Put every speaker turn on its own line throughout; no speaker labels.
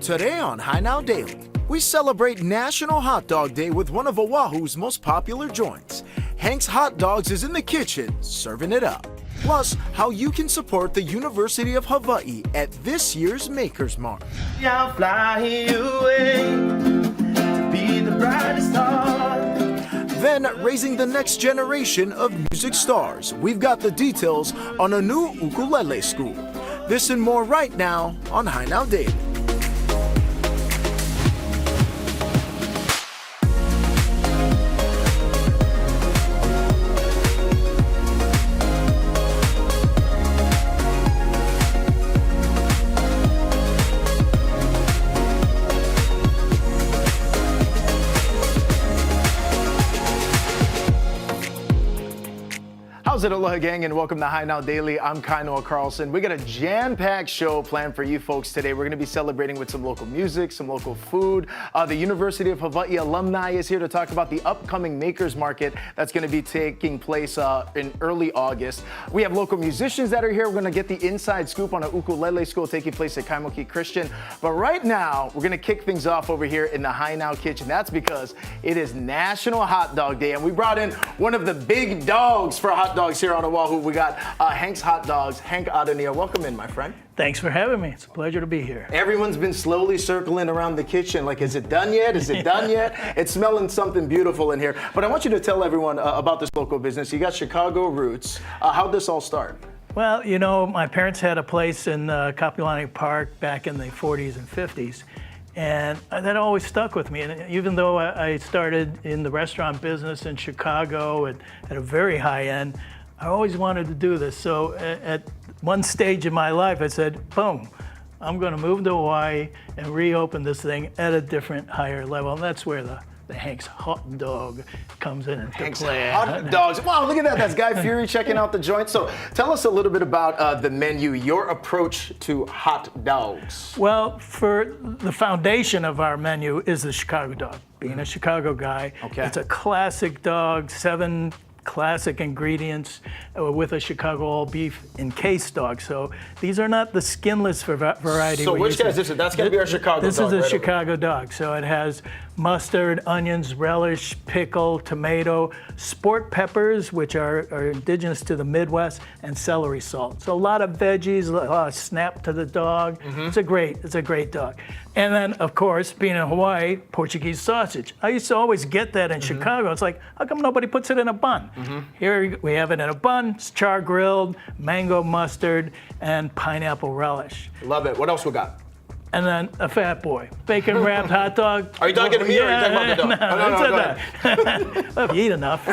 Today on Hi Now Daily, we celebrate National Hot Dog Day with one of Oahu's most popular joints. Hank's Hot Dogs is in the kitchen, serving it up. Plus, how you can support the University of Hawaii at this year's Makers March.
I'll fly you away to be the brightest star.
Then, raising the next generation of music stars. We've got the details on a new ukulele school. This and more right now on Hi Now Daily. How's it, Aloha gang, and welcome to Hi Now Daily. I'm Kainoa Carlson. We got a jam-packed show planned for you folks today. We're going to be celebrating with some local music, some local food. The University of Hawaii alumni is here to talk about the upcoming Makers Market that's going to be taking place in early August. We have local musicians that are here. We're going to get the inside scoop on a ukulele school taking place at Kaimuki Christian. But right now, we're going to kick things off over here in the Hi Now kitchen. That's because it is National Hot Dog Day, and we brought in one of the big dogs for hot dogs here on Oahu. We got Hank's Hot Dogs, Hank Adenia. Welcome in, my friend.
Thanks for having me. It's a pleasure to be here.
Everyone's been slowly circling around the kitchen. Like, is it done yet? Is it done yet? It's smelling something beautiful in here. But I want you to tell everyone about this local business. You got Chicago roots. How'd this all start?
Well, you know, my parents had a place in Kapiolani Park back in the 40s and 50s. And that always stuck with me. And even though I started in the restaurant business in Chicago at a very high end, I always wanted to do this. So at one stage in my life, I said, boom, I'm going to move to Hawaii and reopen this thing at a different, higher level. And that's where the Hank's Hot Dog comes in into
Hank's
play.
Hot Dogs. Wow, look at that. That's Guy Fury checking out the joint. So tell us a little bit about the menu, your approach to hot dogs.
Well, for the foundation of our menu is the Chicago dog. Being a Chicago guy,
Okay.
It's a classic dog, 7 classic ingredients with a Chicago all beef encased dog. So these are not the skinless variety.
So
we
which
use.
guy is this? That's got to be our Chicago
This
dog.
is a
right over
Chicago dog. So it has mustard, onions, relish, pickle, tomato, sport peppers, which are indigenous to the Midwest, and celery salt. So a lot of veggies, a lot of snap to the dog. It's a great dog. And then, of course, being in Hawaii, Portuguese sausage. I used to always get that in Chicago. It's like, how come nobody puts it in a bun? Here we have it in a bun. It's char grilled, mango mustard, and pineapple relish.
Love it. What else we got?
And then a Fat Boy, bacon wrapped hot dog.
Are you talking to me or are you talking about the dog?
No, well, if you eat enough.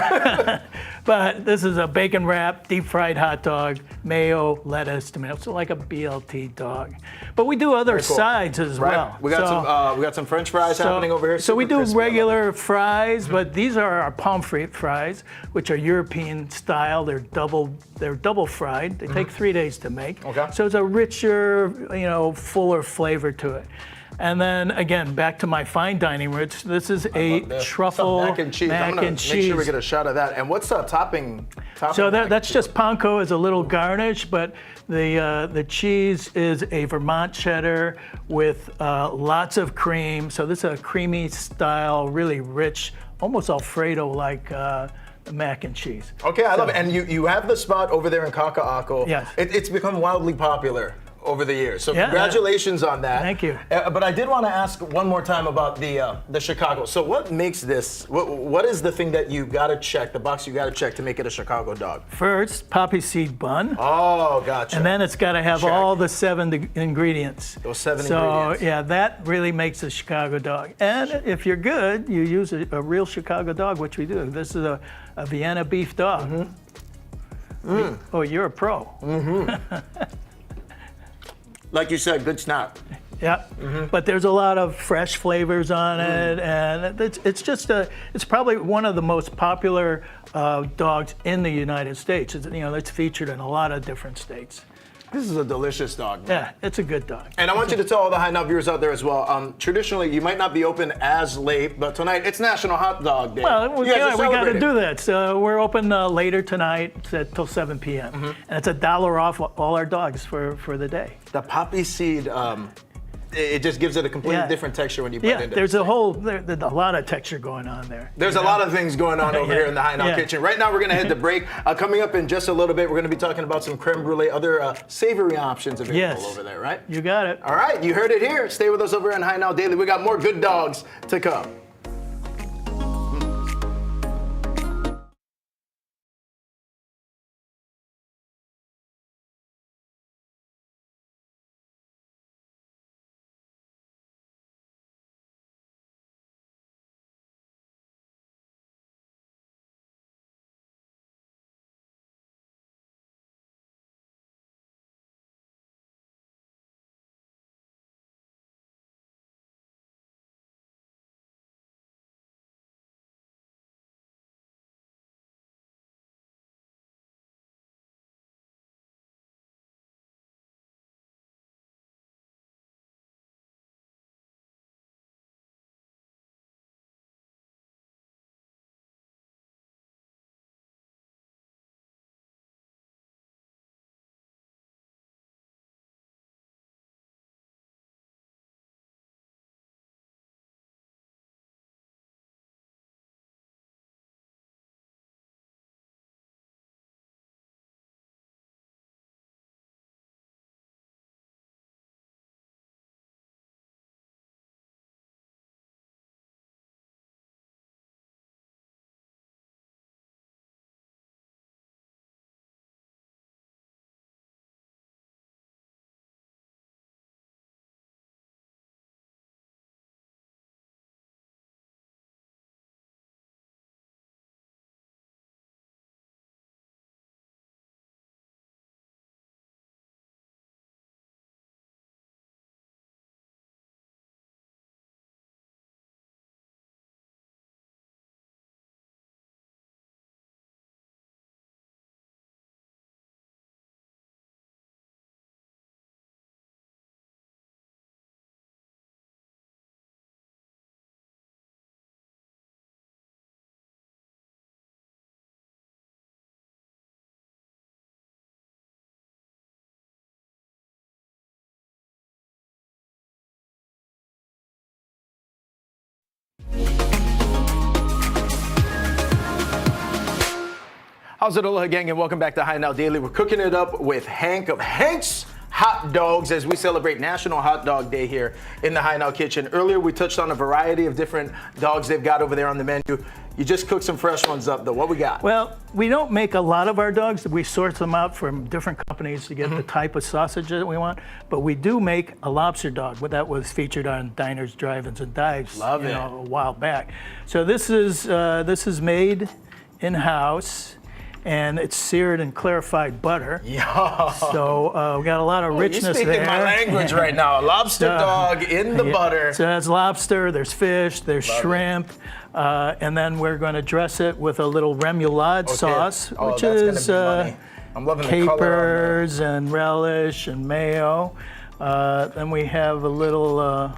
But this is a bacon wrapped, deep fried hot dog, mayo, lettuce, tomato. So like a BLT dog. But we do other
cool.
sides as well.
We got some French fries happening over here.
So we
super
do
crispy.
regular fries, but these are our pomfret fries, which are European style. They're double fried. They take 3 days to make.
Okay.
So it's a richer, fuller flavor to it. And then again, back to my fine dining roots. This is a truffle
mac and cheese. I'm gonna make sure we get a shot of that. And what's the topping?
So that's just panko as a little garnish, but the cheese is a Vermont cheddar with lots of cream. So this is a creamy style, really rich, almost Alfredo-like mac and cheese.
Okay, I love it. And you have the spot over there in Kaka'ako.
Yes.
It's become wildly popular over the years. So
Yeah,
congratulations on that.
Thank you.
But I did want to ask one more time about the Chicago. So what makes this, what is the thing that you got to check, the box you got to check to make it a Chicago dog?
First, poppy seed bun.
Oh, gotcha.
And then it's got to have
Check.
all the 7 ingredients.
Those 7
So
ingredients.
yeah, that really makes a Chicago dog. And if you're good, you use a real Chicago dog, which we do. This is a Vienna beef dog. Oh, you're a pro.
Like you said, good snap.
Yeah, but there's a lot of fresh flavors on it, and it's probably one of the most popular dogs in the United States. It's featured in a lot of different states.
This is a delicious dog, man.
Yeah, it's a good dog.
And I want you to tell all the Hi Now viewers out there as well, traditionally, you might not be open as late, but tonight, it's National Hot Dog Day.
Well, we got to
celebrating.
do that. So we're open later tonight till 7 p.m. And it's $1 off all our dogs for the day.
The poppy seed it just gives it a completely
Yeah.
different texture when you bite into
There's
it.
there's a lot of texture going on there.
There's a lot of things going on over
Yeah.
here in the High Now
Yeah.
Kitchen. Right now, we're going to head to break. Coming up in just a little bit, we're going to be talking about some creme brulee, other savory options available
Yes.
over there, right?
You got it.
All right, you heard it here. Stay with us over in High Now Daily. We got more good dogs to come. How's it, Aloha gang, and welcome back to High Now Daily. We're cooking it up with Hank of Hank's Hot Dogs as we celebrate National Hot Dog Day here in the High Now Kitchen. Earlier, we touched on a variety of different dogs they've got over there on the menu. You just cooked some fresh ones up, though. What we got?
Well, we don't make a lot of our dogs. We source them out from different companies to get the type of sausage that we want. But we do make a lobster dog. That was featured on Diners, Drive-Ins, and Dives
Love it.
a while back. So this is made in-house, and it's seared in clarified butter.
Yeah.
So we got a lot of richness
You're speaking
there.
my language right now. A lobster dog in the butter.
So that's lobster, there's fish, there's shrimp, and then we're going to dress it with a little remoulade sauce,
Oh,
which
that's
is
gonna be money. I'm loving the color on
capers and relish and mayo. Then we have a little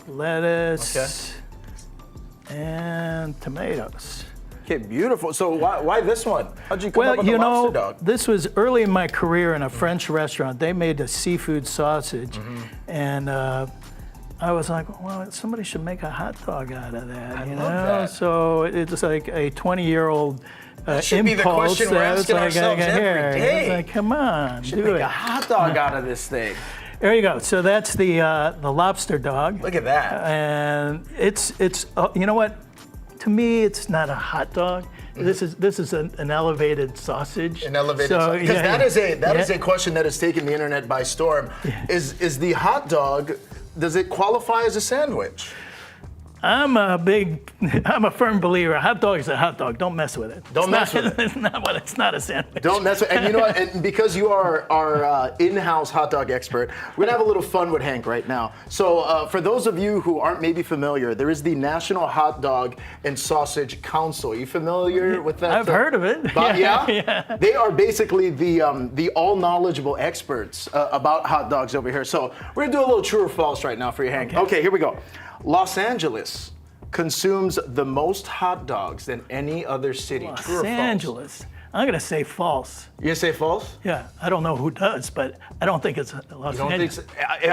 lettuce and tomatoes.
Okay, beautiful. So why this one? How'd you come up
Well,
with
you
the lobster
know,
dog?
this was early in my career in a French restaurant. They made a seafood sausage, and I was like, well, somebody should make a hot dog out of that, you know?
love that.
So it's like a 20-year-old
should be the
impulse
question we're
that was
asking
like,
ourselves every
here.
day.
It's like, come on,
Should
do
make
it.
a hot dog out of this thing.
There you go. So that's the lobster dog.
Look at that.
And it's you know what? To me, it's not a hot dog. This is an elevated sausage.
An elevated
So,
sausage. Because that is
yeah.
a question that has taken the internet by storm. Is the hot dog, does it qualify as a sandwich?
I'm a firm believer. A hot dog is a hot dog. Don't mess with it.
Don't mess with it.
It's not a sandwich.
Don't mess with, and you know what? And because you are our in-house hot dog expert, we're gonna have a little fun with Hank right now. So for those of you who aren't maybe familiar, there is the National Hot Dog and Sausage Council. Are you familiar with that?
I've heard of it.
Yeah? They are basically the all-knowledgeable experts about hot dogs over here. So we're gonna do a little true or false right now for you, Hank. Okay, here we go. Los Angeles consumes the most hot dogs than any other city. True or
Los
false?
Angeles. I'm going to say false.
You say false?
Yeah, I don't know who does, but I don't think it's Los Angeles.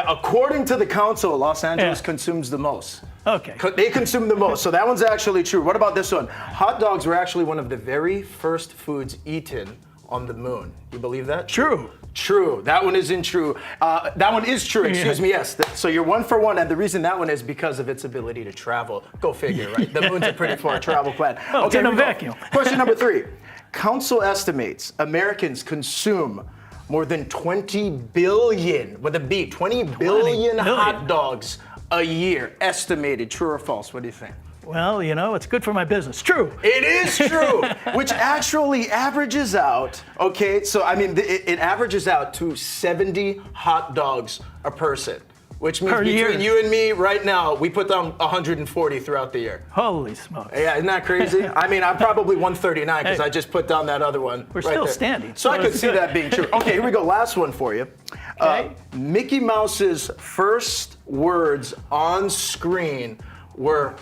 According to the council, Los Angeles consumes the most.
Okay.
They consume the most, so that one's actually true. What about this one? Hot dogs were actually one of the very first foods eaten on the moon. You believe that?
True.
True. That one isn't true. That one is true. Excuse me. Yes. So you're 1 for 1, and the reason that one is because of its ability to travel. Go figure, right? The moon's a pretty far travel plan.
Oh, it's in a vacuum.
Question number 3. Council estimates Americans consume more than 20 billion, with a B, 20 billion hot dogs a year. Estimated. True or false? What do you think?
Well, you know, it's good for my business. True.
It is true, which actually averages out, okay, so I mean, it averages out to 70 hot dogs a person, which means between you and me right now, we put down 140 throughout the year.
Holy smokes.
Yeah, isn't that crazy? I mean, I'm probably 139 because I just put down that other one.
We're still standing.
So I could see that being true. Okay, here we go. Last one for you.
Okay.
Mickey Mouse's first words on screen were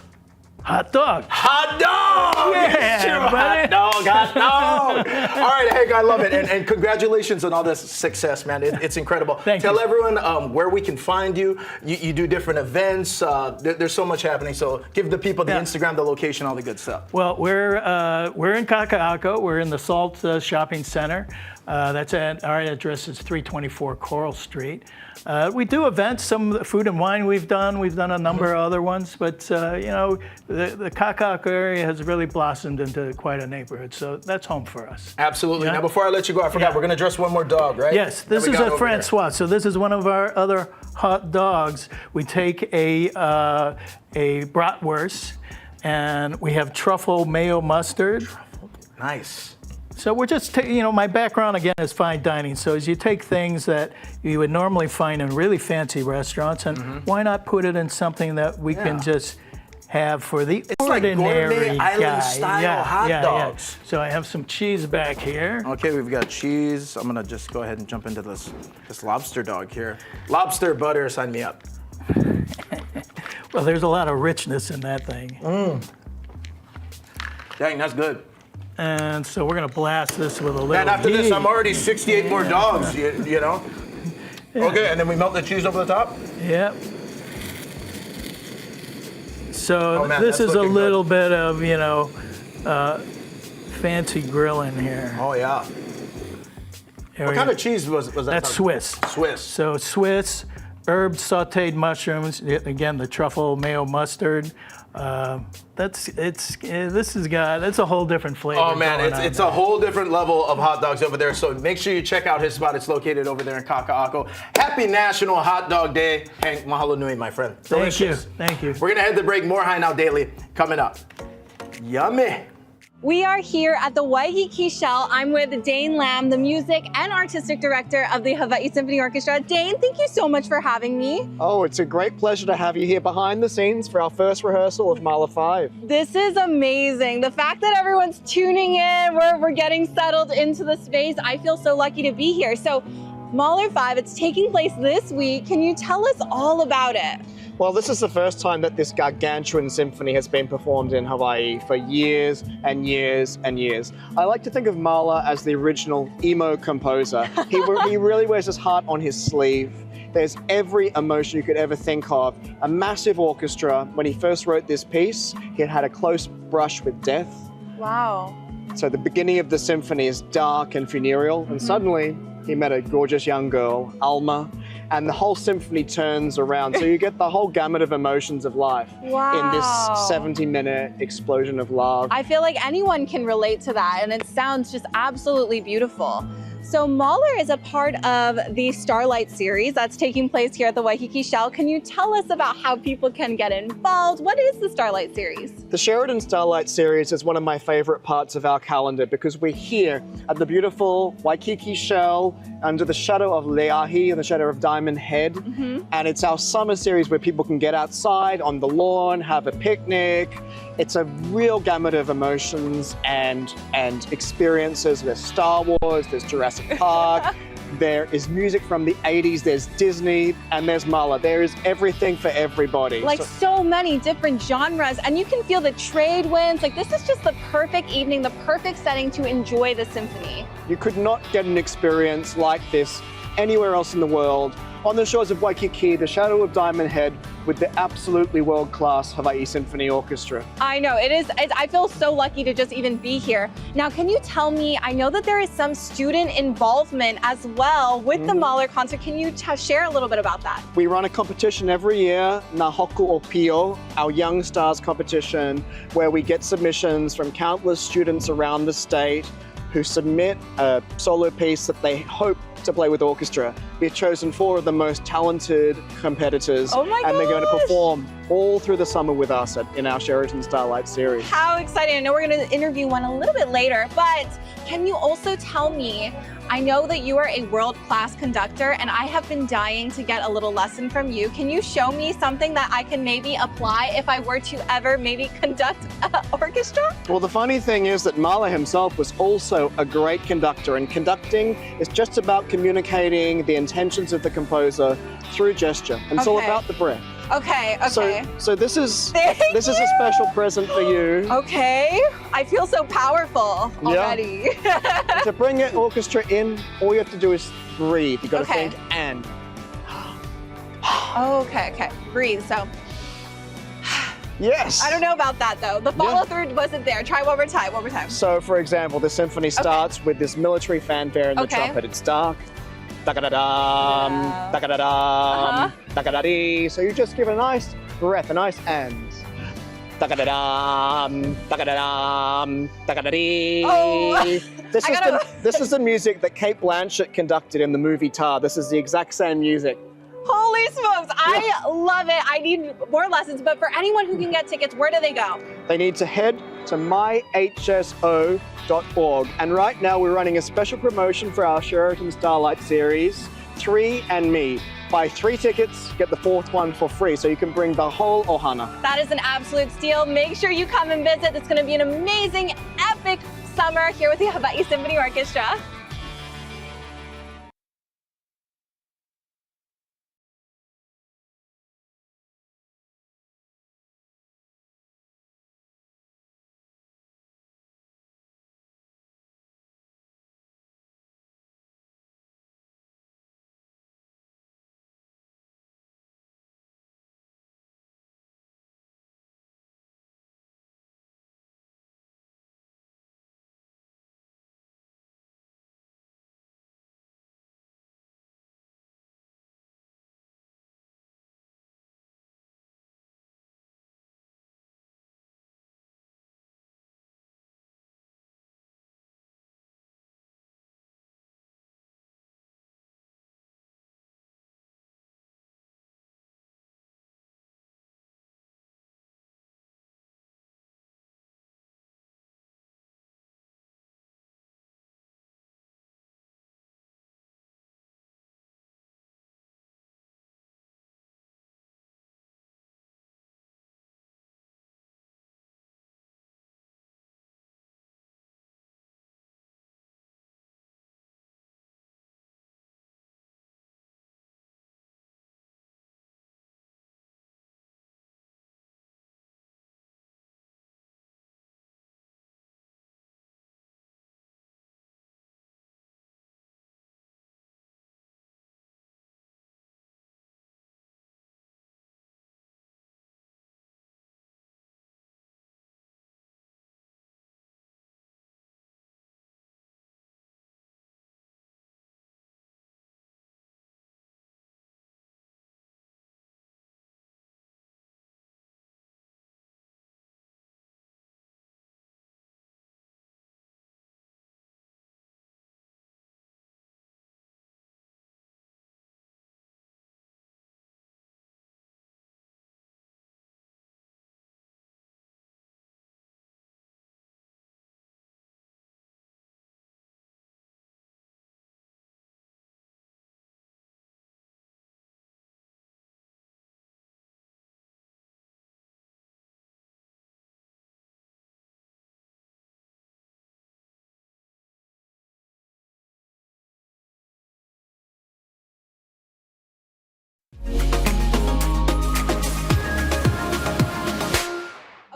hot dog.
Hot dog!
Yeah,
it's true.
buddy.
Hot dog, hot dog. All right, Hank, I love it. And congratulations on all this success, man. It's incredible.
Tell
everyone where we can find you. You do different events. There's so much happening. So give the people the Instagram, the location, all the good stuff.
Well, we're in Kaka'ako. We're in the Salt Shopping Center. Our address is 324 Coral Street. We do events, some food and wine we've done. We've done a number of other ones, but you know, the Kaka'ako area has really blossomed into quite a neighborhood, so that's home for us.
Absolutely. Now, before I let you go, I forgot, we're going to dress one more dog, right?
Yes, this is a Francois. So this is one of our other hot dogs. We take a bratwurst, and we have truffle mayo mustard.
Nice.
So we're just, you know, my background again is fine dining. So as you take things that you would normally find in really fancy restaurants, and why not put it in something that we can just have for the ordinary
like
guy.
style hot dogs.
So I have some cheese back here.
Okay, we've got cheese. I'm gonna just go ahead and jump into this lobster dog here. Lobster butter, sign me up.
Well, there's a lot of richness in that thing.
Dang, that's good.
And so we're gonna blast this with a little
And after this,
heat.
I'm already 68 more dogs, you know? Okay, and then we melt the cheese over the top?
Yep. So
man,
this
that's
is a
looking
little bit of, you know, fancy grilling here.
Oh, yeah. What kind of cheese was that?
That's Swiss.
Swiss.
So Swiss, herbed sautéed mushrooms, again, the truffle mayo mustard. It's a whole different flavor.
Oh man, it's a whole different level of hot dogs over there. So make sure you check out his spot. It's located over there in Kaka'ako. Happy National Hot Dog Day. Hank, mahalo nui, my friend. Delicious.
Thank you.
We're gonna head to break. More High Now Daily coming up. Yummy.
We are here at the Waikiki Shell. I'm with Dane Lamb, the music and artistic director of the Hawaii Symphony Orchestra. Dane, thank you so much for having me.
Oh, it's a great pleasure to have you here behind the scenes for our first rehearsal of Mahalo 5.
This is amazing. The fact that everyone's tuning in, we're getting settled into the space. I feel so lucky to be here. So Mahalo 5, it's taking place this week. Can you tell us all about it?
Well, this is the first time that this gargantuan symphony has been performed in Hawaii for years and years and years. I like to think of Mahler as the original emo composer. He really wears his heart on his sleeve. There's every emotion you could ever think of. A massive orchestra. When he first wrote this piece, he had a close brush with death.
Wow.
So the beginning of the symphony is dark and funereal, and suddenly he met a gorgeous young girl, Alma, and the whole symphony turns around. So you get the whole gamut of emotions of life in this 70-minute explosion of love.
I feel like anyone can relate to that, and it sounds just absolutely beautiful. So Mahler is a part of the Starlight series that's taking place here at the Waikiki Shell. Can you tell us about how people can get involved? What is the Starlight series?
The Sheridan Starlight series is one of my favorite parts of our calendar because we're here at the beautiful Waikiki Shell under the shadow of Leahi and the shadow of Diamond Head. And it's our summer series where people can get outside on the lawn, have a picnic. It's a real gamut of emotions and experiences. There's Star Wars, there's Jurassic Park, there is music from the 80s, there's Disney, and there's Mahalo. There is everything for everybody.
Like so many different genres, and you can feel the trade winds. Like this is just the perfect evening, the perfect setting to enjoy the symphony.
You could not get an experience like this anywhere else in the world. On the shores of Waikiki, the shadow of Diamond Head, with the absolutely world-class Hawaii Symphony Orchestra.
I know, I feel so lucky to just even be here. Now, can you tell me, I know that there is some student involvement as well with the Mahler concert. Can you share a little bit about that?
We run a competition every year, Na Hoku o Pio, our Young Stars competition, where we get submissions from countless students around the state who submit a solo piece that they hope to play with orchestra. We've chosen 4 of the most talented competitors,
Oh my
and they're going to
gosh!
perform all through the summer with us in our Sheraton Starlight series.
How exciting. I know we're going to interview one a little bit later, but can you also tell me, I know that you are a world-class conductor, and I have been dying to get a little lesson from you. Can you show me something that I can maybe apply if I were to ever maybe conduct an orchestra?
Well, the funny thing is that Mahler himself was also a great conductor, and conducting is just about communicating the intentions of the composer through gesture. And it's all
Okay.
about the breath.
Okay, okay.
So this is
Thank
this is a special present for you.
Okay, I feel so powerful
Yeah.
already.
To bring an orchestra in, all you have to do is breathe. You got to
Okay.
think and.
Okay, breathe. So,
Yes.
I don't know about that though. The follow through wasn't there. Try one more time.
So, for example, the symphony starts with this military fanfare and the
Okay.
trumpet. It's dark. Da-ga-da-dum, da-ga-da-dum, da-ga-da-dee. So you just give a nice breath, a nice and. Da-ga-da-dum, da-ga-da-dum, da-ga-da-dee.
Oh,
This is the music that Kate Blanchett conducted in the movie Tar. This is the exact same music.
Holy smokes, I love it. I need more lessons, but for anyone who can get tickets, where do they go?
They need to head to myhso.org. And right now we're running a special promotion for our Sheraton Starlight series, 3 and Me. Buy 3 tickets, get the 4th one for free, so you can bring the whole ohana.
That is an absolute steal. Make sure you come and visit. It's going to be an amazing, epic summer here with the Hawaii Symphony Orchestra.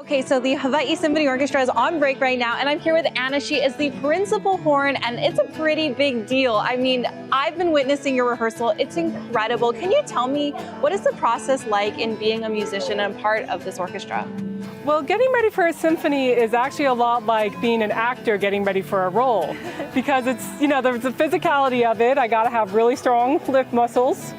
Okay, so the Hawaii Symphony Orchestra is on break right now, and I'm here with Anna. She is the principal horn, and it's a pretty big deal. I mean, I've been witnessing your rehearsal. It's incredible. Can you tell me, what is the process like in being a musician and part of this orchestra?
Well, getting ready for a symphony is actually a lot like being an actor getting ready for a role, because it's, there's the physicality of it. I got to have really strong lip muscles.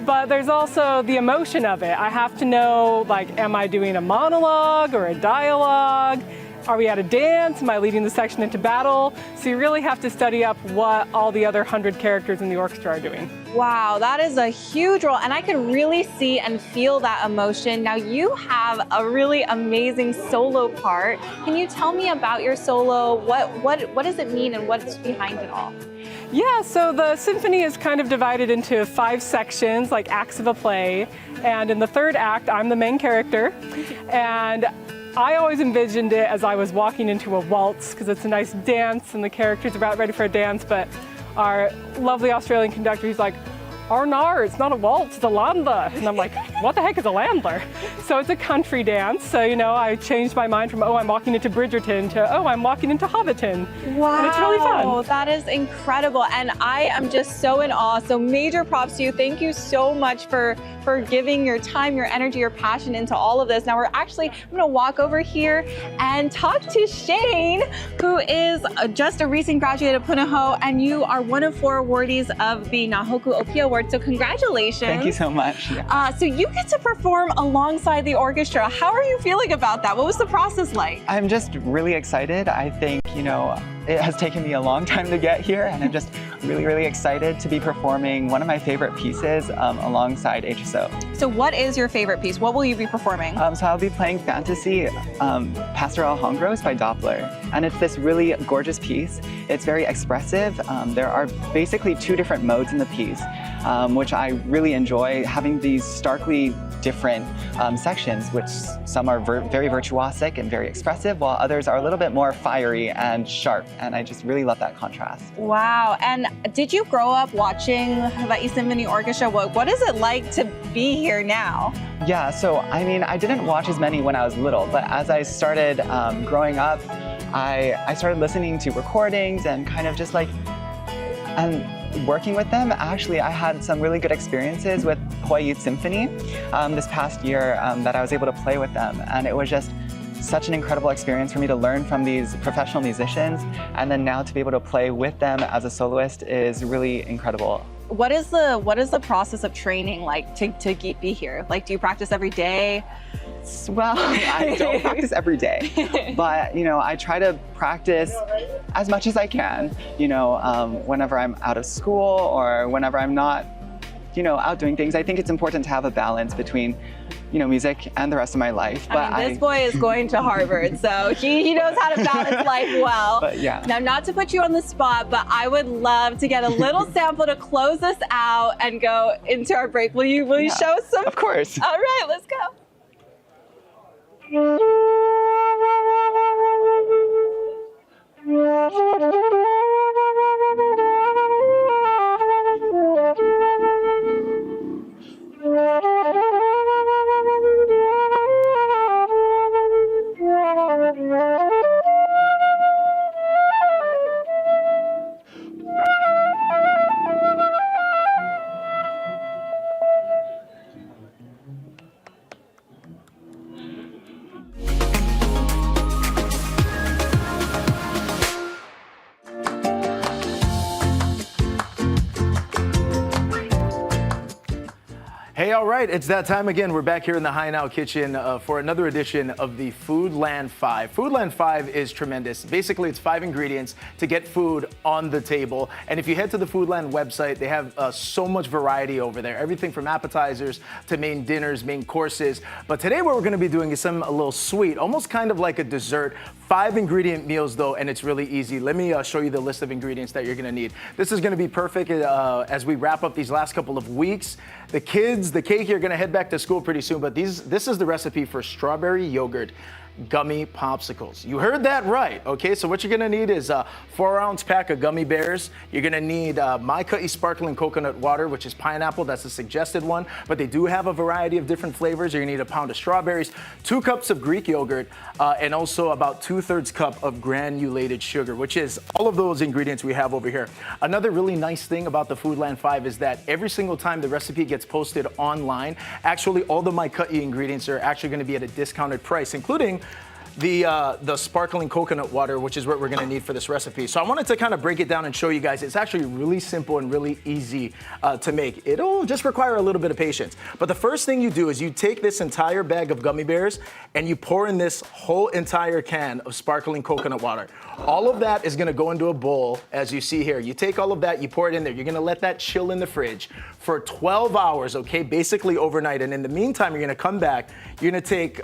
But there's also the emotion of it. I have to know, like, am I doing a monologue or a dialogue? Are we at a dance? Am I leading the section into battle? So you really have to study up what all the other 100 characters in the orchestra are doing.
Wow, that is a huge role, and I could really see and feel that emotion. Now, you have a really amazing solo part. Can you tell me about your solo? What does it mean and what's behind it all?
Yeah, so the symphony is kind of divided into 5 sections, like acts of a play. And in the 3rd act, I'm the main character. And I always envisioned it as I was walking into a waltz, because it's a nice dance and the characters are about ready for a dance. But our lovely Australian conductor, he's like, "Arnar, it's not a waltz, it's a landler." And I'm like, what the heck is a landler? So it's a country dance. So, I changed my mind from, oh, I'm walking into Bridgerton to, oh, I'm walking into Hobbiton.
Wow,
and it's really fun.
That is incredible. And I am just so in awe. So major props to you. Thank you so much for giving your time, your energy, your passion into all of this. Now I'm gonna walk over here and talk to Shane, who is just a recent graduate of Punahou, and you are one of 4 awardees of the Nahoku Opi Award. So congratulations.
Thank you so much. Yeah.
So you get to perform alongside the orchestra. How are you feeling about that? What was the process like?
I'm just really excited. I think, it has taken me a long time to get here, and I'm just really, really excited to be performing one of my favorite pieces alongside HSO.
So what is your favorite piece? What will you be performing?
So I'll be playing Fantasy Pastoral Hongros by Doppler, and it's this really gorgeous piece. It's very expressive. There are basically 2 different modes in the piece, which I really enjoy, having these starkly different sections, which some are very virtuosic and very expressive, while others are a little bit more fiery and sharp, and I just really love that contrast.
Wow, and did you grow up watching Hawaii Symphony Orchestra? What is it like to be here now?
Yeah, so I didn't watch as many when I was little, but as I started growing up, I started listening to recordings and kind of just and working with them. Actually, I had some really good experiences with Hawaii Symphony this past year that I was able to play with them, and it was just such an incredible experience for me to learn from these professional musicians, and then now to be able to play with them as a soloist is really incredible.
What is the process of training like to be here? Like, do you practice every day?
Well, I don't practice every day, but I try to practice as much as I can. Whenever I'm out of school or whenever I'm not, out doing things. I think it's important to have a balance between, music and the rest of my life. But
this boy is going to Harvard, so he knows how to balance life well.
But yeah.
Now, not to put you on the spot, but I would love to get a little sample to close us out and go into our break. Will you show us some?
Of course.
All right, let's go.
Hey, all right, it's that time again. We're back here in the High Now Kitchen for another edition of the Foodland 5. Foodland 5 is tremendous. Basically, it's 5 ingredients to get food on the table. And if you head to the Foodland website, they have so much variety over there. Everything from appetizers to main dinners, main courses. But today what we're gonna be doing is a little sweet, almost kind of like a dessert. 5 ingredient meals though, and it's really easy. Let me show you the list of ingredients that you're gonna need. This is gonna be perfect as we wrap up these last couple of weeks. The kids, the cake, are gonna head back to school pretty soon, but this is the recipe for strawberry yogurt. gummy popsicles. You heard that right, okay? So what you're gonna need is a 4-ounce pack of gummy bears. You're gonna need My Cutty Sparkling Coconut Water, which is pineapple, that's the suggested one, but they do have a variety of different flavors. You're gonna need a pound of strawberries, 2 cups of Greek yogurt, and also about 2/3 cup of granulated sugar, which is all of those ingredients we have over here. Another really nice thing about the Foodland 5 is that every single time the recipe gets posted online, actually all the My Cutty ingredients are actually gonna be at a discounted price, including the sparkling coconut water, which is what we're gonna need for this recipe. So I wanted to kind of break it down and show you guys. It's actually really simple and really easy to make. It'll just require a little bit of patience. But the first thing you do is you take this entire bag of gummy bears and you pour in this whole entire can of sparkling coconut water. All of that is gonna go into a bowl, as you see here. You take all of that, you pour it in there. You're gonna let that chill in the fridge for 12 hours, okay? Basically overnight. And in the meantime, you're gonna come back, you're gonna take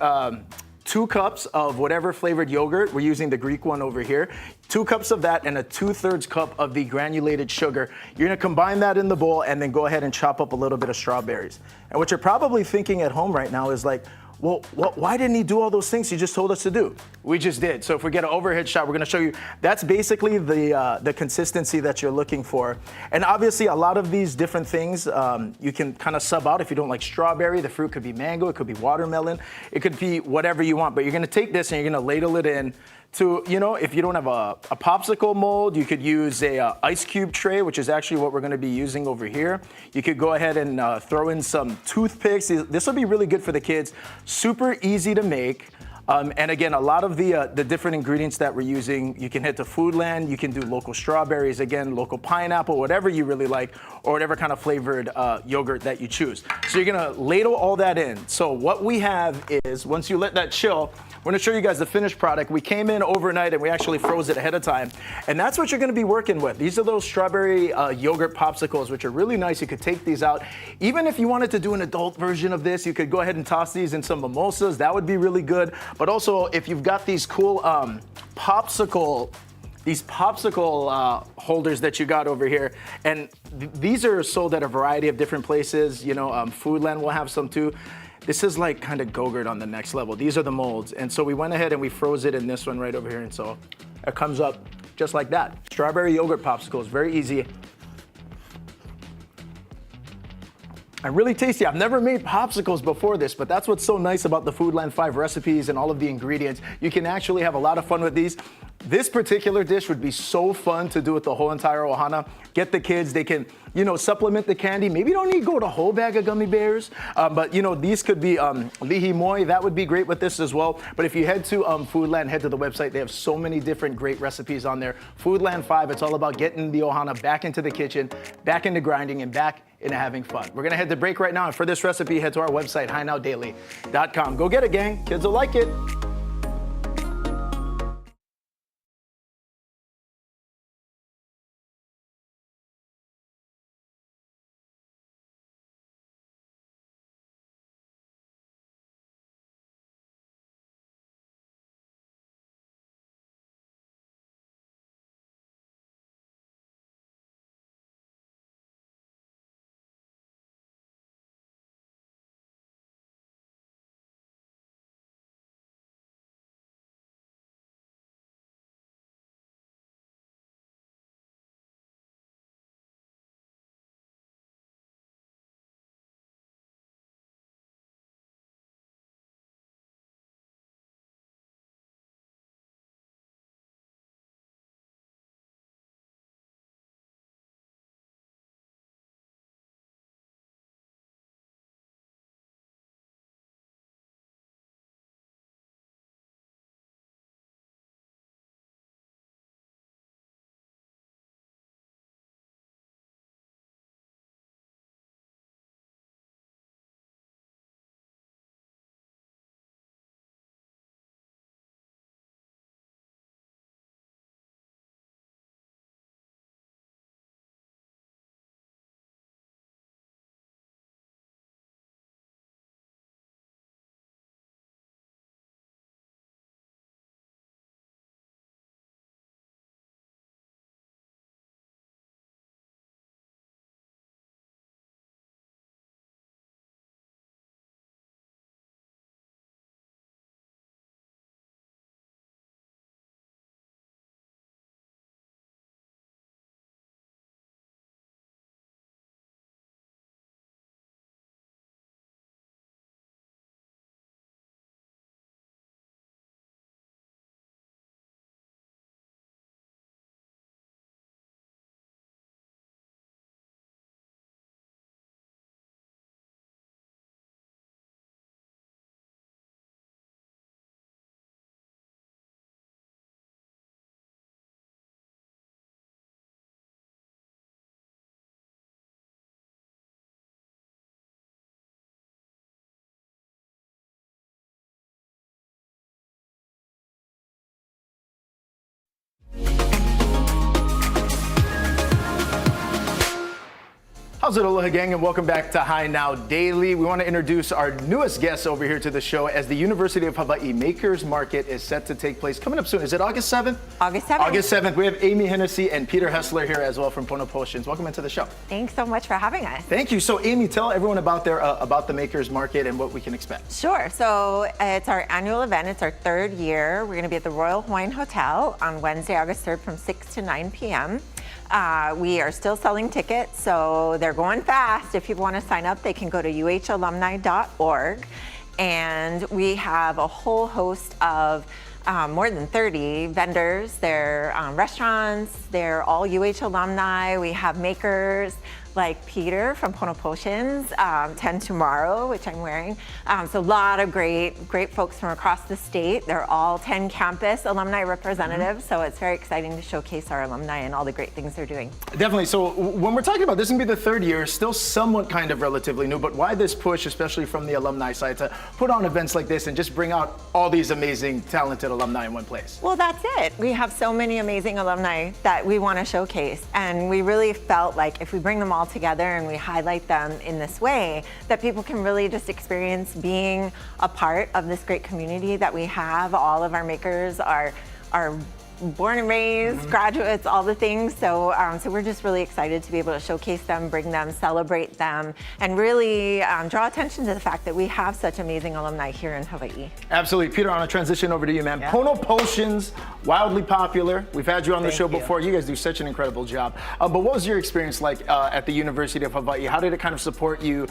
2 cups of whatever flavored yogurt. We're using the Greek one over here. 2 cups of that and a 2/3 cup of the granulated sugar. You're gonna combine that in the bowl and then go ahead and chop up a little bit of strawberries. And what you're probably thinking at home right now is like, well, why didn't he do all those things he just told us to do? We just did. So if we get an overhead shot, we're gonna show you, that's basically the consistency that you're looking for. And obviously a lot of these different things you can kind of sub out. If you don't like strawberry, the fruit could be mango, it could be watermelon, it could be whatever you want, but you're gonna take this and you're gonna ladle it in to, you know, if you don't have a popsicle mold, you could use a ice cube tray, which is actually what we're gonna be using over here. You could go ahead and throw in some toothpicks. This will be really good for the kids. Super easy to make. And again, a lot of the different ingredients that we're using, you can head to Foodland, you can do local strawberries, again, local pineapple, whatever you really like, or whatever kind of flavored yogurt that you choose. So you're gonna ladle all that in. So what we have is, once you let that chill, we're gonna show you guys the finished product. We came in overnight and we actually froze it ahead of time. And that's what you're gonna be working with. These are those strawberry yogurt popsicles, which are really nice. You could take these out. Even if you wanted to do an adult version of this, you could go ahead and toss these in some mimosas. That would be really good. But also, if you've got these cool popsicle holders that you got over here, and these are sold at a variety of different places. You know, Foodland will have some too. This is like kind of Go-Gurt on the next level. These are the molds. And so we went ahead and we froze it in this one right over here. And so it comes up just like that. Strawberry yogurt popsicles, very easy. And really tasty. I've never made popsicles before this, but that's what's so nice about the Foodland 5 recipes and all of the ingredients. You can actually have a lot of fun with these. This particular dish would be so fun to do with the whole entire ohana. Get the kids, they can, you know, supplement the candy. Maybe you don't need to go to a whole bag of gummy bears, but you know, these could be lihi moi. That would be great with this as well. But if you head to Foodland, head to the website, they have so many different great recipes on there. Foodland 5, it's all about getting the ohana back into the kitchen, back into grinding, and back into having fun. We're gonna head to break right now, and for this recipe, head to our website, hinowdaily.com. Go get it, gang. Kids will like it. How's it, Aloha gang, and welcome back to High Now Daily. We want to introduce our newest guest over here to the show as the University of Hawaii Makers Market is set to take place coming up soon. Is it August 7th?
August 7th.
August 7th. We have Amy Hennessy and Peter Hessler here as well from Pono Potions. Welcome into the show.
Thanks so much for having us.
Thank you. So Amy, tell everyone about the Makers Market and what we can expect.
Sure. So it's our annual event. It's our third year. We're going to be at the Royal Hawaiian Hotel on Wednesday, August 3rd from 6 to 9 p.m. We are still selling tickets, so they're going fast. If people want to sign up, they can go to uhalumni.org. And we have a whole host of more than 30 vendors. They're restaurants, they're all UH alumni. We have makers like Peter from Pono Potions, 10 tomorrow, which I'm wearing. So a lot of great folks from across the state. They're all 10 campus alumni representatives. So it's very exciting to showcase our alumni and all the great things they're doing.
Definitely. So when we're talking about this, is going to be the third year, still somewhat kind of relatively new, but why this push, especially from the alumni side, to put on events like this and just bring out all these amazing, talented alumni in one place?
Well, that's it. We have so many amazing alumni that we want to showcase. And we really felt like if we bring them all together and we highlight them in this way, that people can really just experience being a part of this great community that we have. All of our makers are born and raised, graduates, all the things. So we're just really excited to be able to showcase them, bring them, celebrate them, and really draw attention to the fact that we have such amazing alumni here in Hawaii.
Absolutely. Peter, on a transition over to you, man. Yeah. Pono Potions, wildly popular. We've had you on the show before. You guys do such an incredible job. But what was your experience like at the University of Hawaii? How did it kind of support you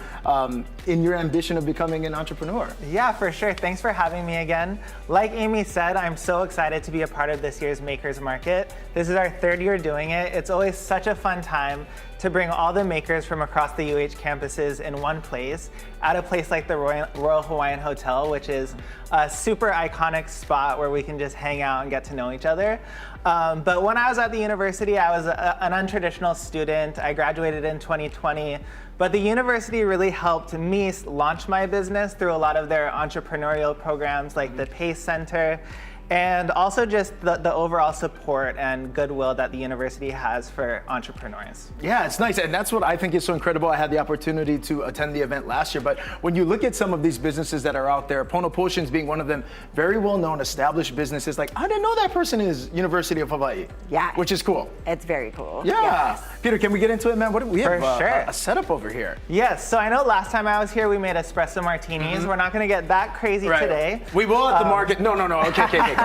in your ambition of becoming an entrepreneur?
Yeah, for sure. Thanks for having me again. Like Amy said, I'm so excited to be a part of this year's Makers Market. This is our third year doing it. It's always such a fun time to bring all the makers from across the UH campuses in one place at a place like the Royal Hawaiian Hotel, which is a super iconic spot where we can just hang out and get to know each other. But when I was at the university, I was an untraditional student. I graduated in 2020. But the university really helped me launch my business through a lot of their entrepreneurial programs like the PACE Center, and also just the overall support and goodwill that the university has for entrepreneurs.
Yeah, it's nice, and that's what I think is so incredible. I had the opportunity to attend the event last year, but when you look at some of these businesses that are out there, Pono Potions being one of them, very well-known, established businesses, like, I didn't know that person is University of Hawaii.
Yeah.
Which is cool.
It's very cool.
Yeah.
Yes.
Peter, can we get into it, man? What do we have?
For sure.
A setup over here.
Yes, so I know last time I was here, we made espresso martinis. We're not gonna get that crazy today.
We will at the market. No. Okay.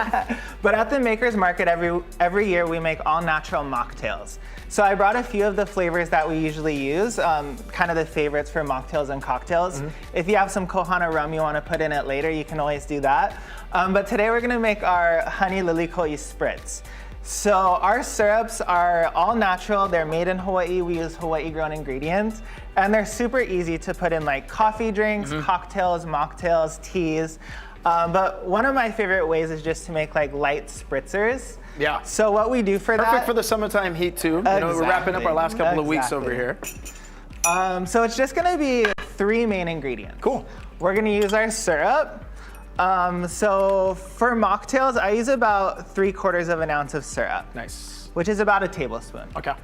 But at the Makers Market, every year we make all natural mocktails. So I brought a few of the flavors that we usually use, kind of the favorites for mocktails and cocktails. If you have some Kohana rum you want to put in it later, you can always do that. But today we're going to make our honey lilikoi spritz. So our syrups are all natural. They're made in Hawaii. We use Hawaii-grown ingredients. And they're super easy to put in like coffee drinks, cocktails, mocktails, teas. But one of my favorite ways is just to make like light spritzers.
Yeah.
So what we do for
Perfect for the summertime heat too. You know, we're wrapping up our last couple of weeks over here.
So it's just gonna be 3 main ingredients.
Cool.
We're gonna use our syrup. So for mocktails, I use about 3/4 of an ounce of syrup.
Nice.
Which is about a tablespoon.
Okay.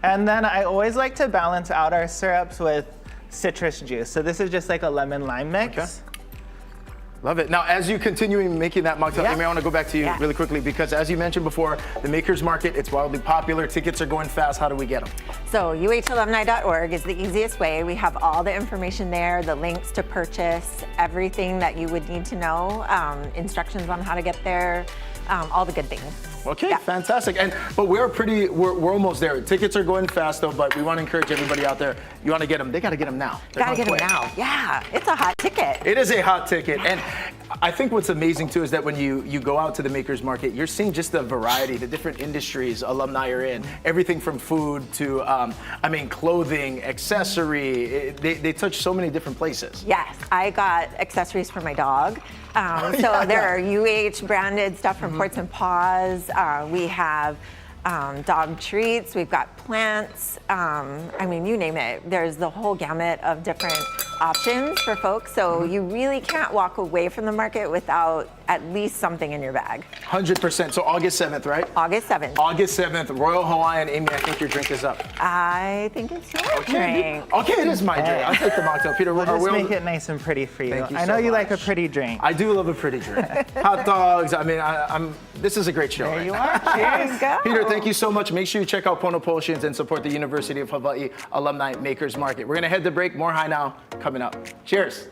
And then I always like to balance out our syrups with citrus juice. So this is just like a lemon lime mix.
Okay. Love it. Now, as you continue making that mocktail, Amy, I want to go back to you really quickly because as you mentioned before, the Makers Market, it's wildly popular. Tickets are going fast. How do we get them?
So uhalumni.org is the easiest way. We have all the information there, the links to purchase, everything that you would need to know, instructions on how to get there, all the good things.
Okay, fantastic. But we're almost there. Tickets are going fast though, but we want to encourage everybody out there. You want to get them, they got to get them now.
Got to get them now. Yeah, it's a hot ticket.
It is a hot ticket. And I think what's amazing too is that when you go out to the Makers Market, you're seeing just the variety, the different industries alumni are in. Everything from food to, clothing, accessory. They touch so many different places.
Yes, I got accessories for my dog. There are UH branded stuff from Ports and Paws. We have dog treats, we've got plants, you name it. There's the whole gamut of different options for folks, so you really can't walk away from the market without at least something in your bag.
100%. So August 7th, right?
August 7th.
August 7th, Royal Hawaiian. Amy, I think your drink is up.
I think it's your drink.
Okay, it is my drink. I'll take the mocktail. Peter,
We'll just make it nice and pretty for you.
Thank you
I know
so
you like a
much.
pretty drink.
I do love a pretty drink. Hot dogs. I mean, this is a great show.
There you
right
are.
There you go.
Peter, thank you so much. Make sure you check out Pono Potions and support the University of Hawaii Alumni Makers Market. We're going to head to break. More High Now coming up. Cheers.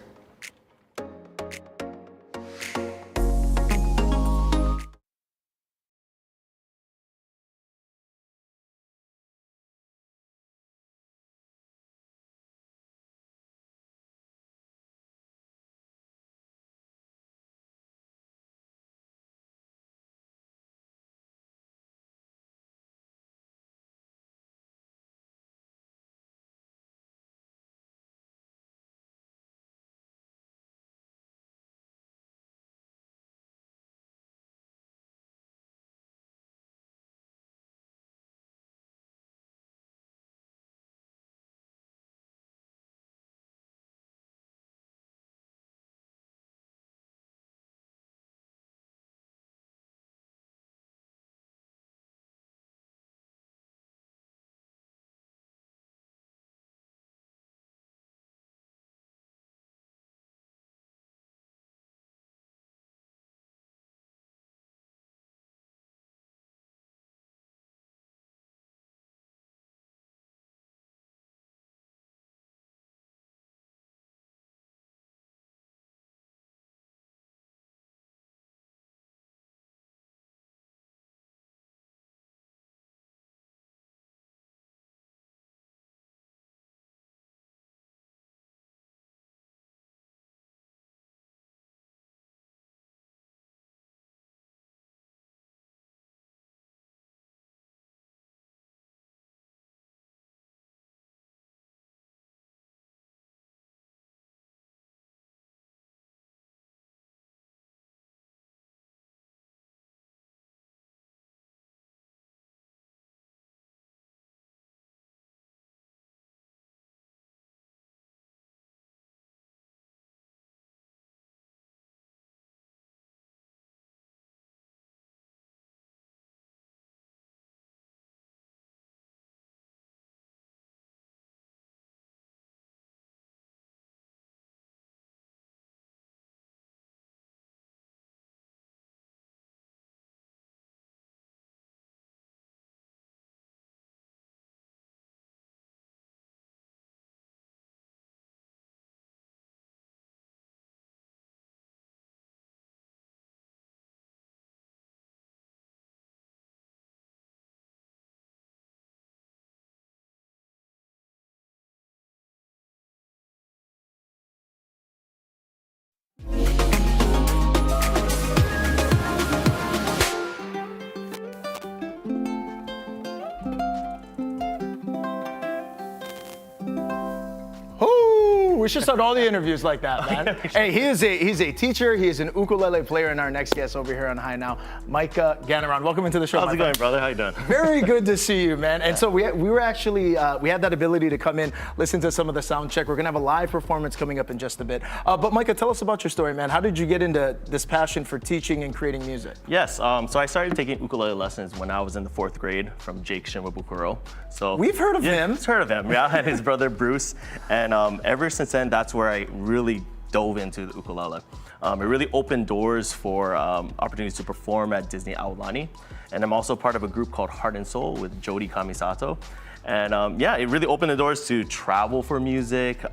We should start all the interviews like that, man. Hey, he's a teacher. He is an ukulele player, and our next guest over here on High Now, Micah Ganaron. Welcome into the show.
How's it going, brother? How you doing?
Very good to see you, man. And so we were actually we had that ability to come in, listen to some of the sound check. We're gonna have a live performance coming up in just a bit. But Micah, tell us about your story, man. How did you get into this passion for teaching and creating music?
Yes. So I started taking ukulele lessons when I was in the 4th grade from Jake Shimabukuro. So
we've heard of him.
We've heard of him. Yeah, and his brother Bruce. And ever since then, that's where I really dove into the ukulele. It really opened doors for opportunities to perform at Disney Aulani. And I'm also part of a group called Heart and Soul with Jody Kamisato. And yeah, it really opened the doors to travel for music,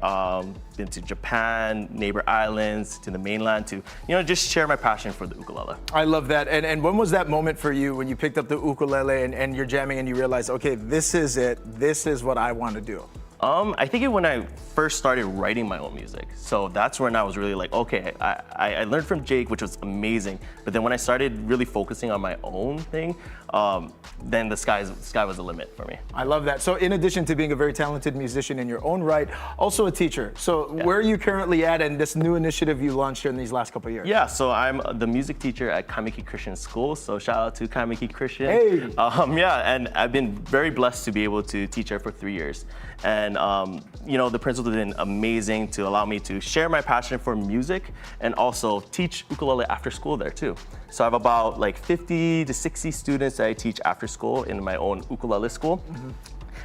into Japan, neighbor islands, to the mainland, to just share my passion for the ukulele.
I love that. And when was that moment for you when you picked up the ukulele and you're jamming and you realized, okay, this is it. This is what I want to do?
I think when I first started writing my own music. So that's when I was really like, okay, I learned from Jake, which was amazing. But then when I started really focusing on my own thing, then the sky was the limit for me.
I love that. So in addition to being a very talented musician in your own right, also a teacher. So where are you currently at in this new initiative you launched here in these last couple of years?
Yeah, so I'm the music teacher at Kaimiki Christian School. So shout out to Kaimiki Christian.
Hey.
Yeah, and I've been very blessed to be able to teach there for 3 years. And you know, the principal has been amazing to allow me to share my passion for music and also teach ukulele after school there too. So I have about like 50 to 60 students that I teach after school in my own ukulele school.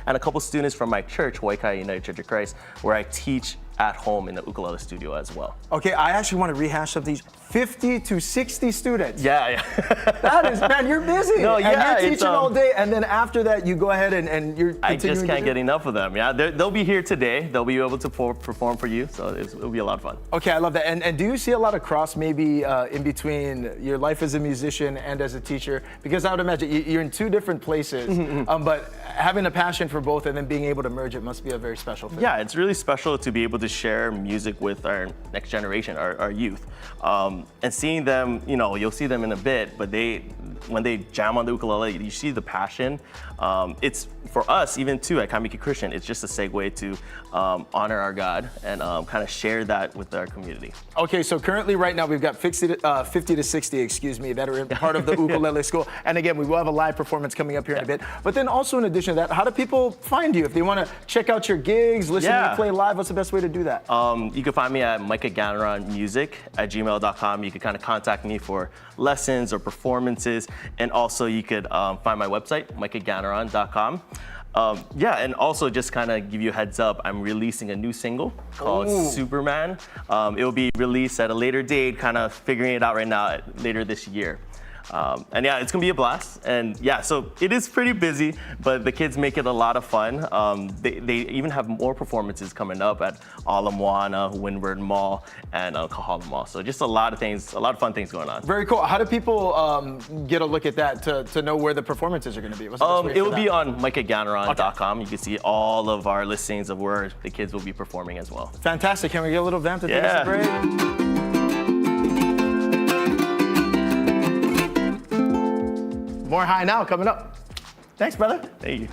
And a couple students from my church, Hawaii United Church of Christ, where I teach at home in the ukulele studio as well.
Okay, I actually want to rehash some of these 50 to 60 students.
Yeah.
That is, man, you're busy.
No, yeah,
and you're teaching all day, and then after that, you go ahead and you're
I
continuing
just can't get enough of them. Yeah, they'll be here today. They'll be able to perform for you, so it'll be a lot of fun.
Okay, I love that. And do you see a lot of cross maybe in between your life as a musician and as a teacher? Because I would imagine you're in two different places, but having a passion for both and then being able to merge it must be a very special thing.
Yeah, it's really special to be able to share music with our next generation, our youth. And seeing them, you know, you'll see them in a bit, but when they jam on the ukulele, you see the passion. It's for us, even too, at Kaimiki Christian, it's just a segue to honor our God and kind of share that with our community.
Okay, so currently right now we've got 50 to 60, that are part of the ukulele school. And again, we will have a live performance coming up here in a bit. But then also in addition to that, how do people find you? If they want to check out your gigs, listen to you play live, what's the best way to do that?
You can find me at micahganneronmusic@gmail.com. You can kind of contact me for lessons or performances. And also you could find my website, micahganneron.com. And also just kind of give you a heads up, I'm releasing a new single called Superman. It will be released at a later date, kind of figuring it out right now later this year. And yeah, it's gonna be a blast. And yeah, so it is pretty busy, but the kids make it a lot of fun. They even have more performances coming up at Ala Moana, Windward Mall, and Kahala Mall. So just a lot of fun things going on.
Very cool. How do people get a look at that to know where the performances are gonna be? What's the best way
it will be on micahganneron.com. You can see all of our listings of where the kids will be performing as well.
Fantastic. Can we get a little vamp to take us a break? More High Now coming up. Thanks, brother.
Thank you.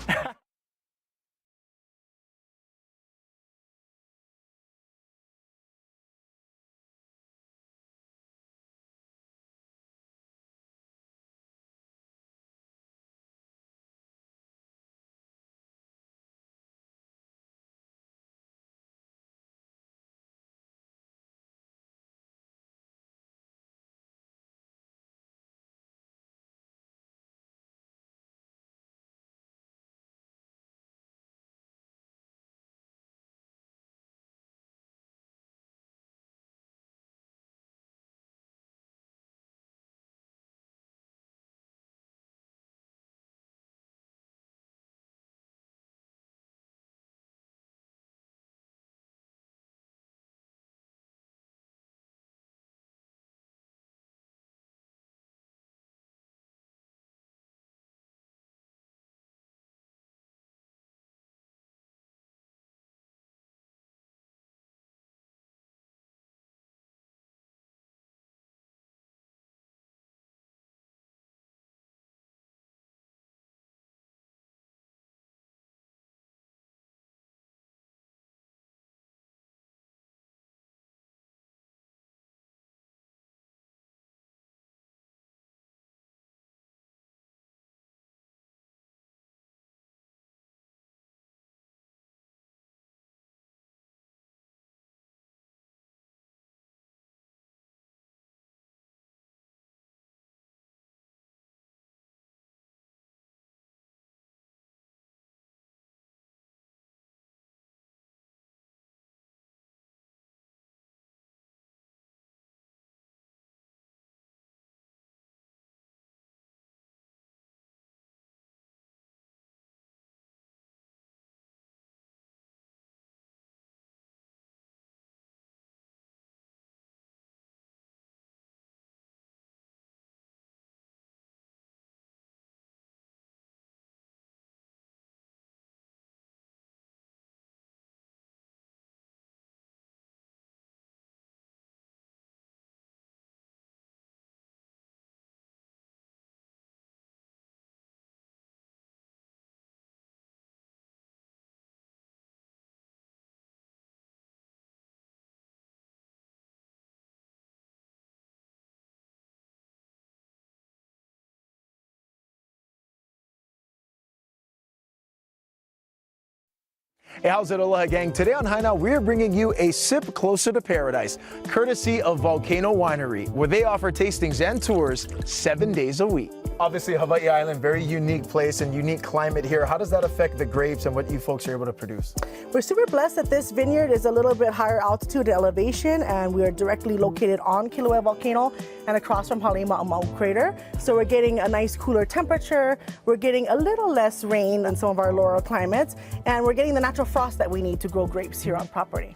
Hey, how's it, Aloha gang? Today on High Now, we're bringing you a sip closer to paradise, courtesy of Volcano Winery, where they offer tastings and tours 7 days a week. Obviously, Hawaii Island, very unique place and unique climate here. How does that affect the grapes and what you folks are able to produce?
We're super blessed that this vineyard is a little bit higher altitude and elevation, and we are directly located on Kilauea Volcano and across from Halemaumau crater. So we're getting a nice cooler temperature, we're getting a little less rain than some of our lower climates, and we're getting the natural frost that we need to grow grapes here on property.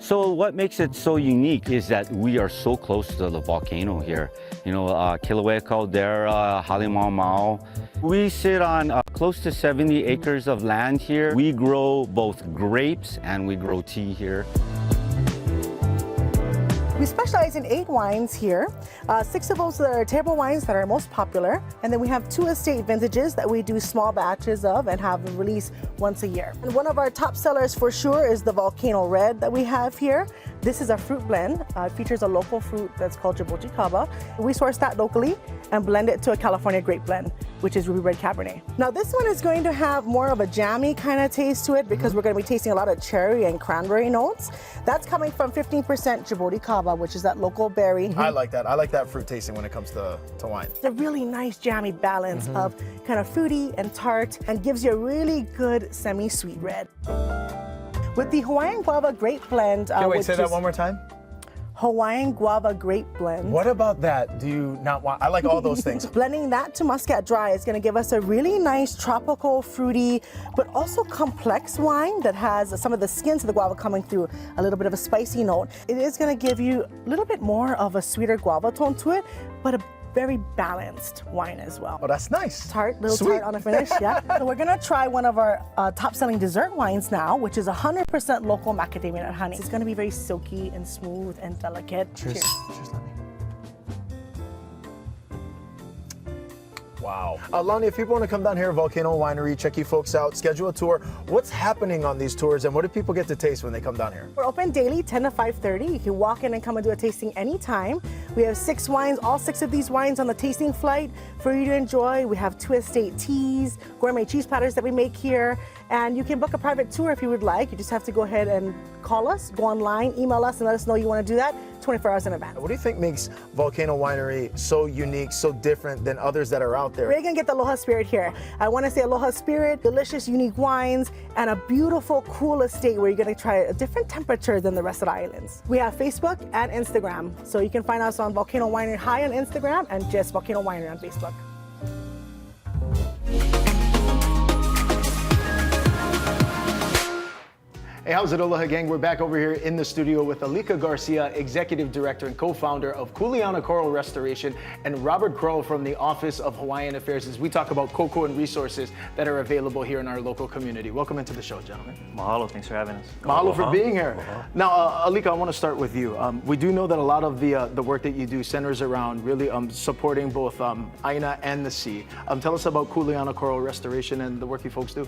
So what makes it so unique is that we are so close to the volcano here. You know, Kilauea Caldera, Halemaumau. We sit on close to 70 acres of land here. We grow both grapes and we grow tea here.
We specialize in 8 wines here. 6 of those are table wines that are most popular. And then we have 2 estate vintages that we do small batches of and have released once a year. And one of our top sellers for sure is the Volcano Red that we have here. This is a fruit blend. It features a local fruit that's called Jaboji Kaba. We source that locally and blend it to a California grape blend, which is Ruby Red Cabernet. Now this one is going to have more of a jammy kind of taste to it because we're going to be tasting a lot of cherry and cranberry notes. That's coming from 15% Jaboji Kaba, which is that local berry.
I like that. I like that fruit tasting when it comes to wine.
It's a really nice jammy balance of kind of fruity and tart and gives you a really good semi-sweet red. With the Hawaiian Guava Grape Blend.
Wait, say that one more time.
Hawaiian Guava Grape Blend.
What about that? Do you not want? I like all those things.
Blending that to Muscat Dry is going to give us a really nice tropical, fruity, but also complex wine that has some of the skins of the guava coming through, a little bit of a spicy note. It is going to give you a little bit more of a sweeter guava tone to it, but a very balanced wine as well.
Oh, that's nice.
Tart, little tart on the finish, yeah. So we're gonna try one of our top-selling dessert wines now, which is 100% local macadamia nut honey. It's gonna be very silky and smooth and delicate.
Cheers.
Cheers.
Cheers, Lonnie. Wow. Lonnie, if people want to come down here, Volcano Winery, check you folks out, schedule a tour, what's happening on these tours and what do people get to taste when they come down here?
We're open daily, 10 to 5:30. You can walk in and come and do a tasting anytime. We have 6 wines, all 6 of these wines on the tasting flight for you to enjoy. We have 2 estate teas, gourmet cheese platters that we make here, and you can book a private tour if you would like. You just have to go ahead and call us, go online, email us, and let us know you want to do that 24 hours in advance.
What do you think makes Volcano Winery so unique, so different than others that are out there?
We're gonna get the Aloha spirit here. I want to say Aloha spirit, delicious, unique wines, and a beautiful, cool estate where you're gonna try a different temperature than the rest of the islands. We have Facebook and Instagram, so you can find us on Volcano Winery High on Instagram and just Volcano Winery on Facebook.
Hey, how's it, Aloha gang? We're back over here in the studio with Alika Garcia, Executive Director and Co-Founder of Kuleana Coral Restoration, and Robert Crow from the Office of Hawaiian Affairs as we talk about cocoa and resources that are available here in our local community. Welcome into the show, gentlemen.
Mahalo, thanks for having us.
Mahalo for being here. Now, Alika, I want to start with you. We do know that a lot of the work that you do centers around really supporting both Aina and the sea. Tell us about Kuleana Coral Restoration and the work you folks do.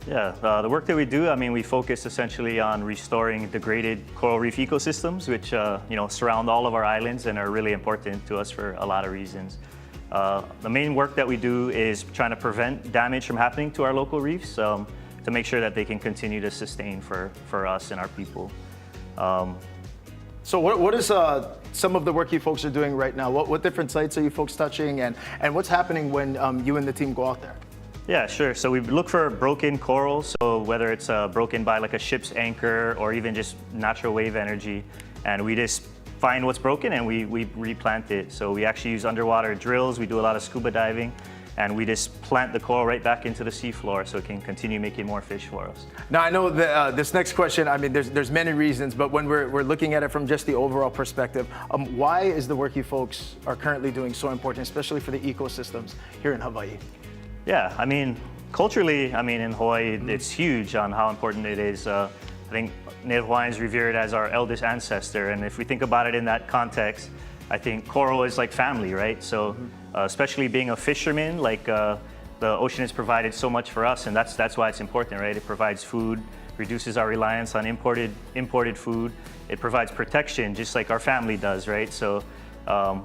Yeah, the work that we do, I mean, we focus essentially on restoring degraded coral reef ecosystems, which surround all of our islands and are really important to us for a lot of reasons. The main work that we do is trying to prevent damage from happening to our local reefs to make sure that they can continue to sustain for us and our people.
So what is some of the work you folks are doing right now? What different sites are you folks touching, and what's happening when you and the team go out there?
Yeah, sure. So we look for broken corals, so whether it's broken by like a ship's anchor or even just natural wave energy, and we just find what's broken and we replant it. So we actually use underwater drills, we do a lot of scuba diving, and we just plant the coral right back into the seafloor so it can continue making more fish for us.
Now I know that this next question, I mean, there's many reasons, but when we're looking at it from just the overall perspective, why is the work you folks are currently doing so important, especially for the ecosystems here in Hawaii?
Yeah, I mean, culturally, I mean, in Hawaii, it's huge on how important it is. I think Native Hawaiians revere it as our eldest ancestor, and if we think about it in that context, I think coral is like family, right? So, especially being a fisherman, like the ocean has provided so much for us, and that's why it's important, right? It provides food, reduces our reliance on imported food. It provides protection, just like our family does, right? So,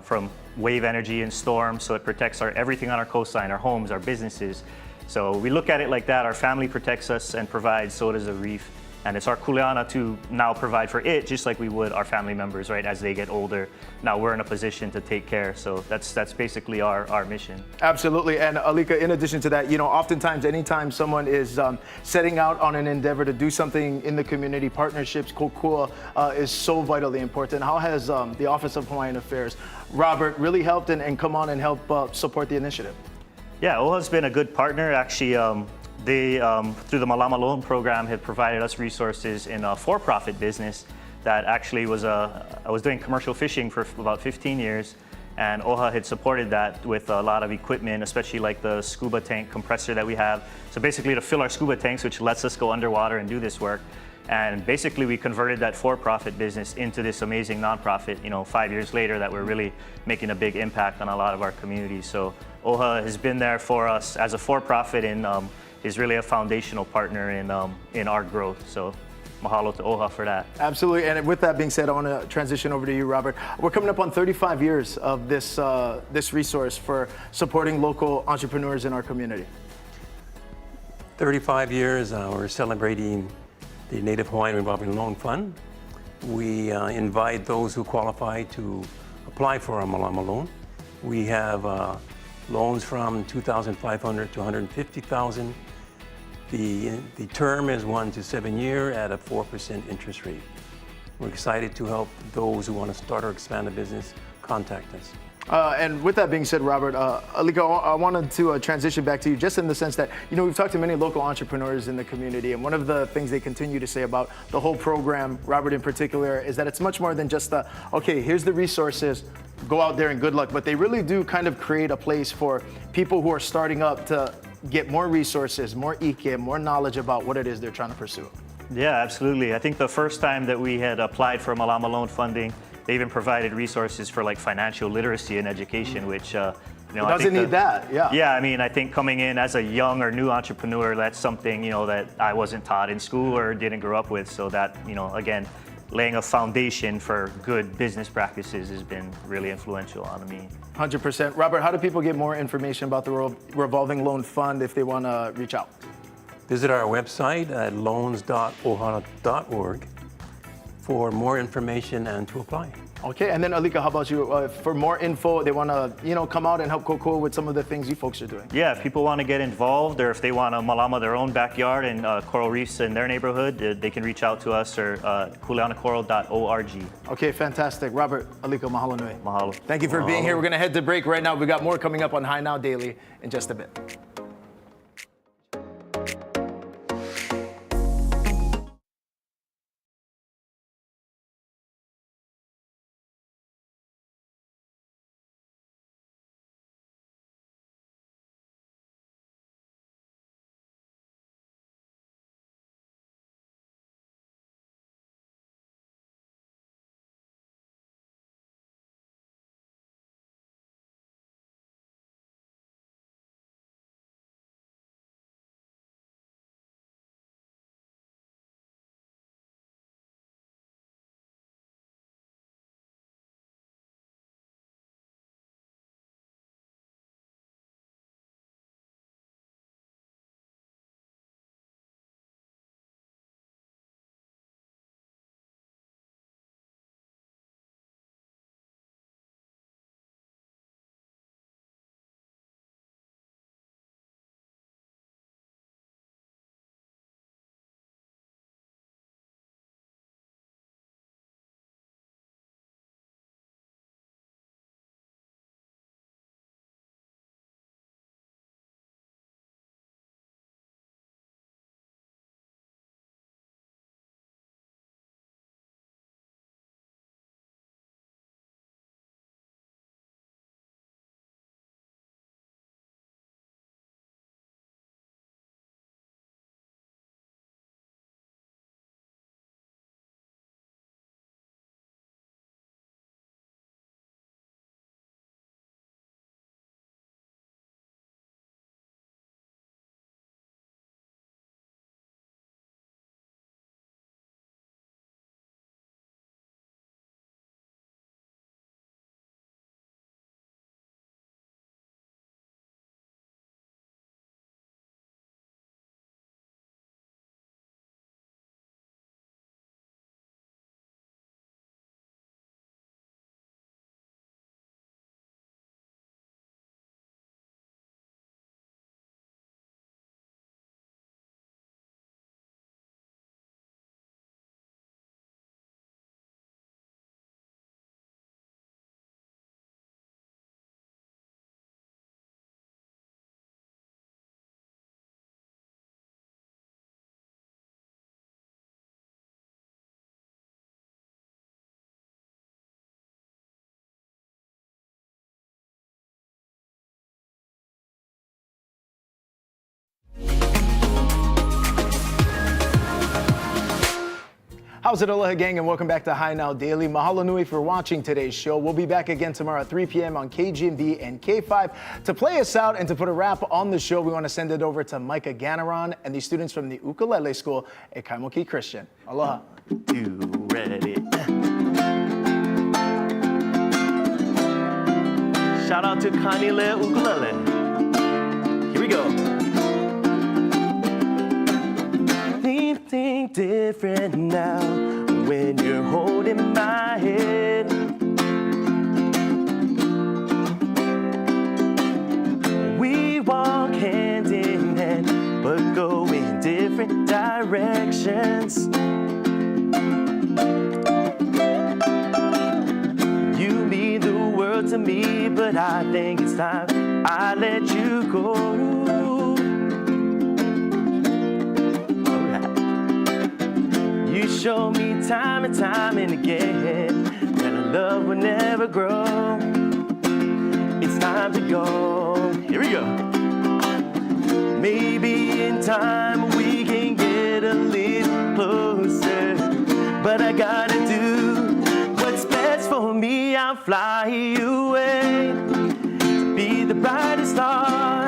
from wave energy and storms, so it protects everything on our coastline, our homes, our businesses. So we look at it like that. Our family protects us and provides, so does the reef. And it's our kuleana to now provide for it, just like we would our family members, right? As they get older, now we're in a position to take care. So that's basically our mission.
Absolutely. And Alika, in addition to that, you know, oftentimes, anytime someone is setting out on an endeavor to do something in the community, partnerships, kokua, is so vitally important. How has the Office of Hawaiian Affairs, Robert, really helped and come on and help support the initiative?
Yeah, OHA's been a good partner. Actually, they, through the Malama Loan Program, have provided us resources in a for-profit business that actually was, I was doing commercial fishing for about 15 years, and OHA had supported that with a lot of equipment, especially like the scuba tank compressor that we have. So basically to fill our scuba tanks, which lets us go underwater and do this work. And basically we converted that for-profit business into this amazing nonprofit, you know, 5 years later, that we're really making a big impact on a lot of our communities. So OHA has been there for us as a for-profit and is really a foundational partner in our growth. So mahalo to OHA for that.
Absolutely. And with that being said, I want to transition over to you, Robert. We're coming up on 35 years of this resource for supporting local entrepreneurs in our community.
35 years, we're celebrating the Native Hawaiian Revolving Loan Fund. We invite those who qualify to apply for a Malama loan. We have loans from $2,500 to $150,000. The term is 1 to 7 years at a 4% interest rate. We're excited to help those who want to start or expand a business contact us.
And with that being said, Robert, Alika, I wanted to transition back to you just in the sense that, you know, we've talked to many local entrepreneurs in the community, and one of the things they continue to say about the whole program, Robert in particular, is that it's much more than just the, okay, here's the resources, go out there and good luck, but they really do kind of create a place for people who are starting up to get more resources, more ike, more knowledge about what it is they're trying to pursue.
Yeah, absolutely. I think the first time that we had applied for Malama loan funding, they even provided resources for like financial literacy and education, which you know,
it doesn't need that. Yeah.
Yeah, I mean, I think coming in as a young or new entrepreneur, that's something, you know, that I wasn't taught in school or didn't grow up with. So that, you know, again, laying a foundation for good business practices has been really influential on me.
100%. Robert, how do people get more information about the revolving loan fund if they want to reach out?
Visit our website at loans.ohana.org for more information and to apply.
Okay, and then Alika, how about you? For more info, they want to, you know, come out and help kokua with some of the things you folks are doing.
Yeah, if people want to get involved, or if they want to malama their own backyard and coral reefs in their neighborhood, they can reach out to us or kuleanacoral.org.
Okay, fantastic. Robert, Alika, mahalo nui.
Mahalo.
Thank you for being here. We're going to head to break right now. We got more coming up on High Now Daily in just a bit. How's it, Aloha gang, and welcome back to High Now Daily. Mahalo nui for watching today's show. We'll be back again tomorrow at 3 p.m. on KGMB and K5. To play us out and to put a wrap on the show, we want to send it over to Micah Ganaron and the students from the Ukulele School at Kaimuki Christian. Aloha.
You ready? Shout out to Kanile Ukulele. Here we go. Think different now when you're holding my hand. We walk hand in hand, but go in different directions. You mean the world to me, but I think it's time I let you go. You show me time and time and again that our love will never grow. It's time to go. Here we go. Maybe in time we can get a little closer, but I gotta do what's best for me. I'll fly away to be the brightest star